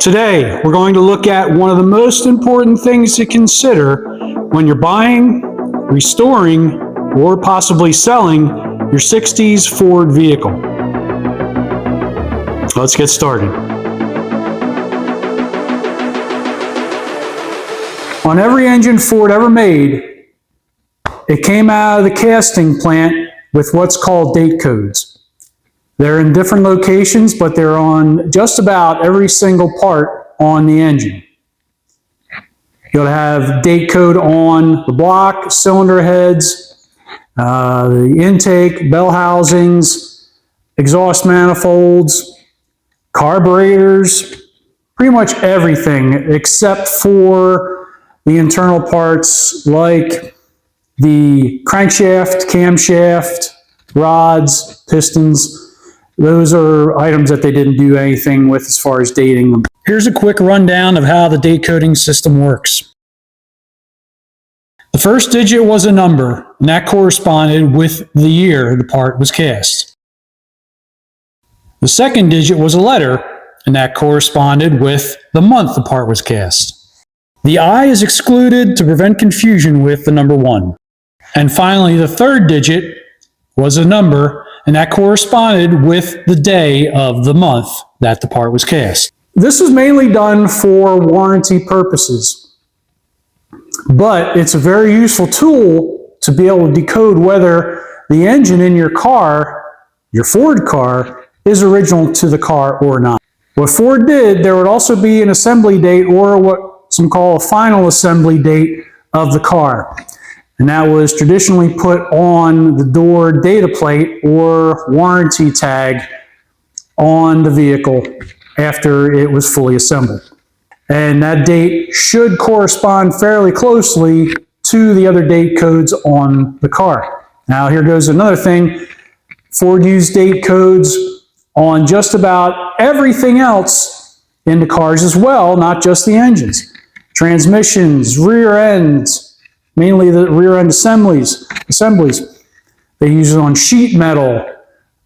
Today, we're going to look at one of the most important things to consider when you're buying, restoring, or possibly selling your 60s Ford vehicle. Let's get started. On every engine Ford ever made, it came out of the casting plant with what's called date codes. They're in different locations, but they're on just about every single part on the engine. You'll have date code on the block, cylinder heads, the intake, bell housings, exhaust manifolds, carburetors, pretty much everything except for the internal parts like the crankshaft, camshaft, rods, pistons. Those are items that they didn't do anything with as far as dating them. Here's a quick rundown of how the date coding system works. The first digit was a number, and that corresponded with the year the part was cast. The second digit was a letter, and that corresponded with the month the part was cast. The I is excluded to prevent confusion with the number 1. And finally, the third digit was a number, and that corresponded with the day of the month that the part was cast. This is mainly done for warranty purposes, but it's a very useful tool to be able to decode whether the engine in your car, your Ford car, is original to the car or not. What Ford did, there would also be an assembly date or what some call a final assembly date of the car. And that was traditionally put on the door data plate or warranty tag on the vehicle after it was fully assembled. And that date should correspond fairly closely to the other date codes on the car. Now here goes another thing. Ford used date codes on just about everything else in the cars as well, not just the engines. Transmissions, rear ends, mainly the rear end assemblies. They use it on sheet metal,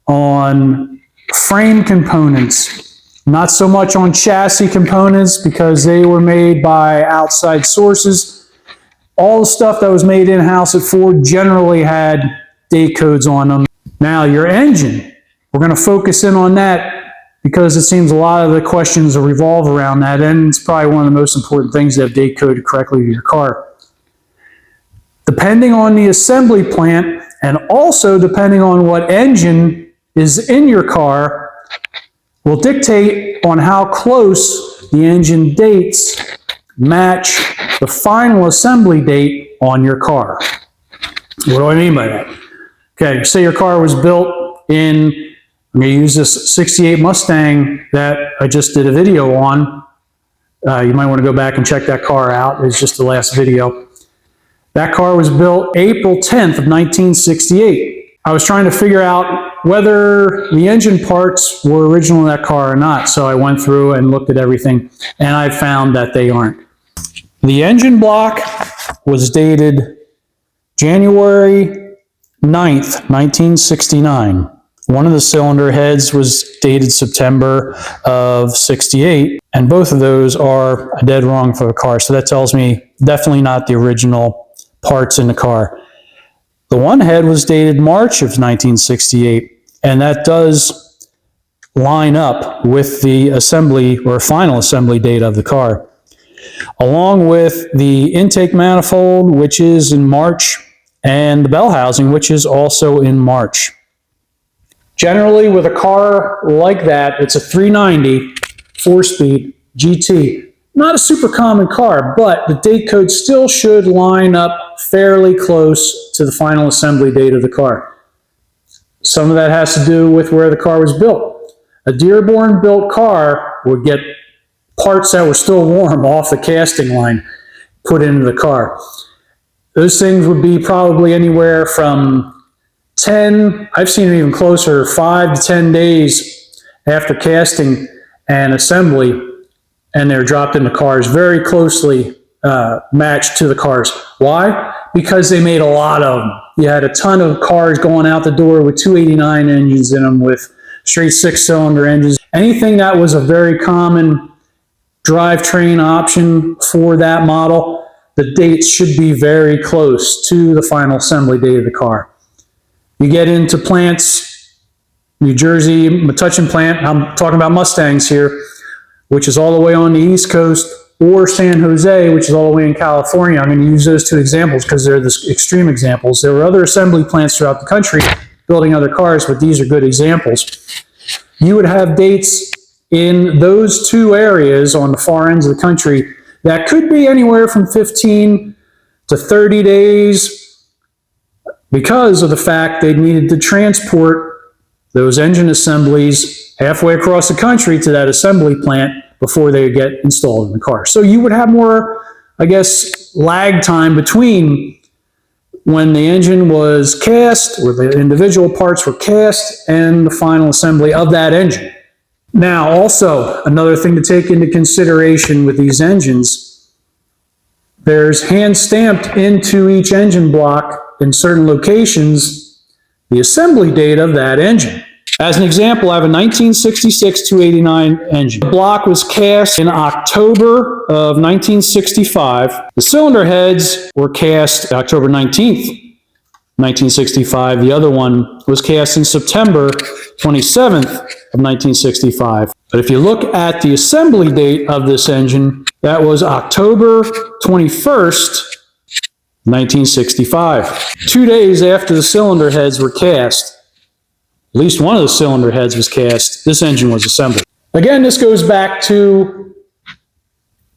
on frame components, not so much on chassis components because they were made by outside sources. All the stuff that was made in-house at Ford generally had date codes on them. Now your engine, we're going to focus in on that because it seems a lot of the questions revolve around that, and it's probably one of the most important things to have date coded correctly to your car. Depending on the assembly plant and also depending on what engine is in your car will dictate on how close the engine dates match the final assembly date on your car. What do I mean by that? Okay, say your car was built in, I'm going to use this 68 Mustang that I just did a video on. You might want to go back and check that car out. It's just the last video. That car was built April 10th of 1968. I was trying to figure out whether the engine parts were original in that car or not, so I went through and looked at everything, and I found that they aren't. The engine block was dated January 9th, 1969. One of the cylinder heads was dated September of 68, and both of those are dead wrong for the car, so that tells me definitely not the original parts in the car. The one head was dated March of 1968, and that does line up with the assembly or final assembly date of the car, along with the intake manifold, which is in March, and the bell housing, which is also in March. Generally, with a car like that, it's a 390 4-speed GT. Not a super common car, but the date code still should line up fairly close to the final assembly date of the car. Some of that has to do with where the car was built. A Dearborn built car would get parts that were still warm off the casting line put into the car. Those things would be probably anywhere from 10, I've seen it even closer, 5 to 10 days after casting and assembly, and they're dropped in the cars, very closely matched to the cars. Why? Because they made a lot of them. You had a ton of cars going out the door with 289 engines in them, with straight 6-cylinder engines. Anything that was a very common drivetrain option for that model, the dates should be very close to the final assembly date of the car. You get into plants, New Jersey, Metuchen plant, I'm talking about Mustangs here, which is all the way on the East Coast, or San Jose, which is all the way in California. I'm going to use those two examples because they're the extreme examples. There were other assembly plants throughout the country building other cars, but these are good examples. You would have dates in those two areas on the far ends of the country that could be anywhere from 15 to 30 days because of the fact they needed to transport those engine assemblies halfway across the country to that assembly plant before they get installed in the car. So you would have more, I guess, lag time between when the engine was cast, or the individual parts were cast, and the final assembly of that engine. Now, also, another thing to take into consideration with these engines, there's hand-stamped into each engine block in certain locations the assembly date of that engine. As an example, I have a 1966 289 engine. The block was cast in October of 1965. The cylinder heads were cast October 19th, 1965. The other one was cast in September 27th of 1965. But if you look at the assembly date of this engine, that was October 21st, 1965. 2 days after the cylinder heads were cast, at least one of the cylinder heads was cast, this engine was assembled. Again, this goes back to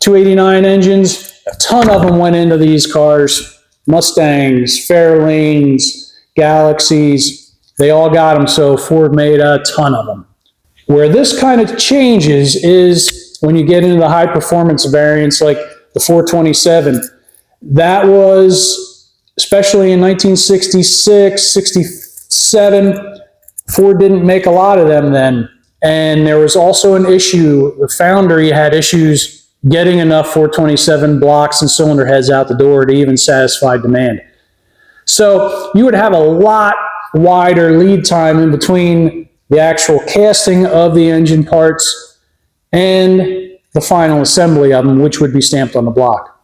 289 engines. A ton of them went into these cars. Mustangs, Fairlanes, Galaxies, they all got them, so Ford made a ton of them. Where this kind of changes is when you get into the high performance variants like the 427. That was, especially in 1966, 67, Ford didn't make a lot of them then. And there was also an issue, the foundry had issues getting enough 427 blocks and cylinder heads out the door to even satisfy demand. So you would have a lot wider lead time in between the actual casting of the engine parts and the final assembly of them, which would be stamped on the block.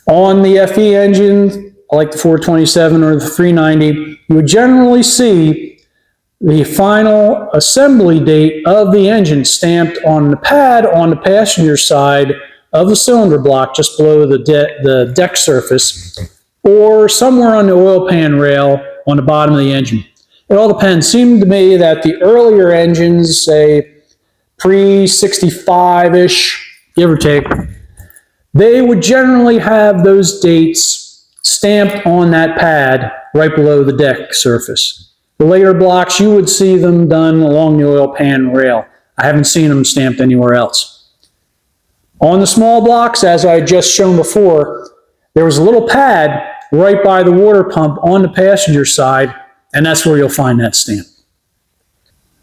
On the FE engine, like the 427 or the 390, you would generally see the final assembly date of the engine stamped on the pad on the passenger side of the cylinder block just below the deck surface, or somewhere on the oil pan rail on the bottom of the engine. It all depends. It seemed to me that the earlier engines, say pre-65-ish, give or take, they would generally have those dates stamped on that pad right below the deck surface. The later blocks, you would see them done along the oil pan rail. I haven't seen them stamped anywhere else. On the small blocks, as I had just shown before, there was a little pad right by the water pump on the passenger side, and that's where you'll find that stamp.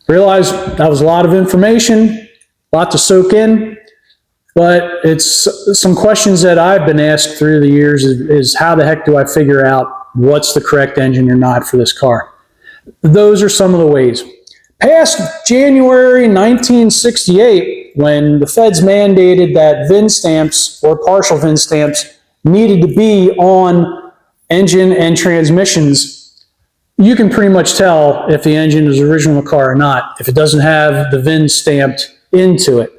Realize that was a lot of information, a lot to soak in, but it's some questions that I've been asked through the years is how the heck do I figure out what's the correct engine or not for this car? Those are some of the ways. Past January 1968, when the feds mandated that VIN stamps or partial VIN stamps needed to be on engine and transmissions, you can pretty much tell if the engine is original car or not if it doesn't have the VIN stamped into it.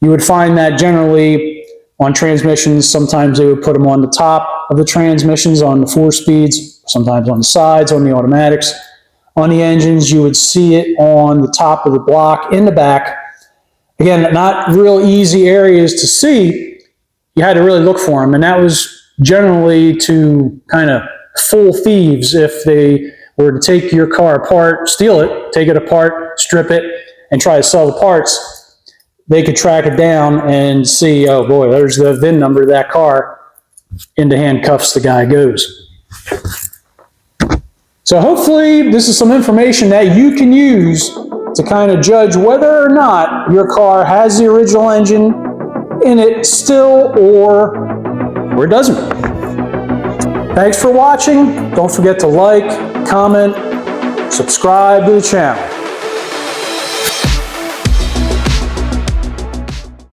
You would find that generally on transmissions, sometimes they would put them on the top of the transmissions on the 4-speeds, sometimes on the sides on the automatics. On the engines, you would see it on the top of the block in the back. Again, not real easy areas to see. You had to really look for them, and that was generally to kind of fool thieves if they were to take your car apart, steal it, take it apart, strip it, and try to sell the parts. They could track it down and see, oh boy, there's the VIN number of that car. Into handcuffs the guy goes. So hopefully this is some information that you can use to kind of judge whether or not your car has the original engine in it still or it doesn't. Thanks for watching. Don't forget to like, comment, subscribe to the channel.